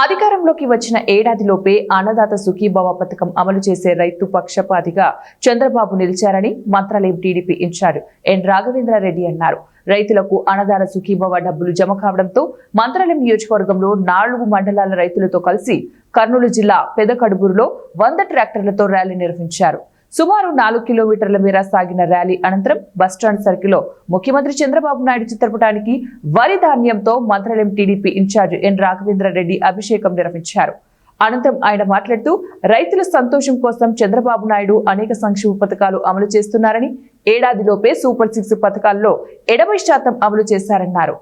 అధికారంలోకి వచ్చిన ఏడాదిలోపే అన్నదాత సుఖీభవ పథకం అమలు చేసే రైతు పక్షపాతిగా చంద్రబాబు నిలిచారని మంత్రాలయం టీడీపీ ఇన్ఛార్జ్ ఎన్ రాఘవేంద్రారెడ్డి అన్నారు. రైతులకు అన్నదాత సుఖీభవ డబ్బులు జమ కావడంతో మంత్రాలయం నియోజకవర్గంలో 4 మండలాల రైతులతో కలిసి కర్నూలు జిల్లా పెదకడుబూరులో 100 ట్రాక్టర్లతో ర్యాలీ నిర్వహించారు. సుమారు 4 కిలోమీటర్ల మేర సాగిన ర్యాలీ అనంతరం బస్టాండ్ సర్కిల్లో ముఖ్యమంత్రి చంద్రబాబు నాయుడు చిత్రపటానికి వరి ధాన్యంతో మంత్రాలయం టీడీపీ ఇన్ఛార్జ్ ఎన్ రాఘవేంద్రారెడ్డి అభిషేకం నిర్వహించారు. అనంతరం ఆయన మాట్లాడుతూ రైతుల సంతోషం కోసం చంద్రబాబు నాయుడు అనేక సంక్షేమ పథకాలు అమలు చేస్తున్నారని, ఏడాదిలోపే సూపర్ 6 పథకాల్లో 80% అమలు చేశారన్నారు.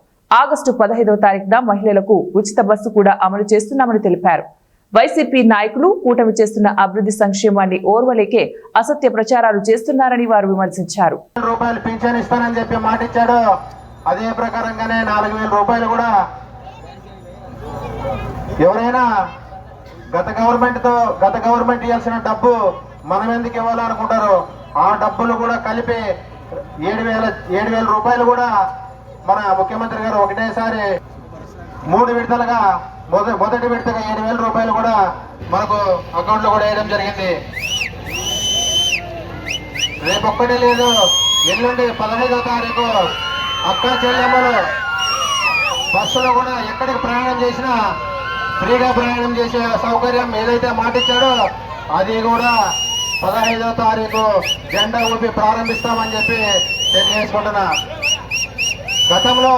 ఆగస్టు 15వ తారీఖున మహిళలకు ఉచిత బస్సు కూడా అమలు చేస్తున్నామని తెలిపారు. వైసీపీ నాయకులు కూటమి చేస్తున్న అభివృద్ధి సంక్షేమాన్ని ఓర్వలేకే అసత్య ప్రచారాలు చేస్తున్నారని వారు విమర్శించారు. రూపాయలు పింఛన్ ఇస్తానని చెప్పి మాట ఇచ్చాడు. అదే ప్రకారంగానే 4,000 రూపాయలు కూడా ఎవరైనా గత గవర్నమెంట్ ఇవ్వాల్సిన డబ్బు మనం ఎందుకు ఇవ్వాలనుకుంటారు. ఆ డబ్బులు కూడా కలిపి 7,000 రూపాయలు కూడా మన ముఖ్యమంత్రి గారు ఒకటేసారి 3 విడతలుగా మొదటి విడతగా 7,000 రూపాయలు కూడా మనకు అకౌంట్ లో కూడా వేయడం జరిగింది. రేపు ఒక్కటే లేదు, ఎల్లుండి 15వ తారీఖు అక్క చెల్లెమ్మలు బస్సులో కూడా ఎక్కడికి ప్రయాణం చేసినా ఫ్రీగా ప్రయాణం చేసే సౌకర్యం ఏదైతే మాట ఇచ్చాడో అది కూడా 15వ తారీఖు జెండా ఊపి ప్రారంభిస్తామని చెప్పి తెలియజేసుకుంటున్నా. గతంలో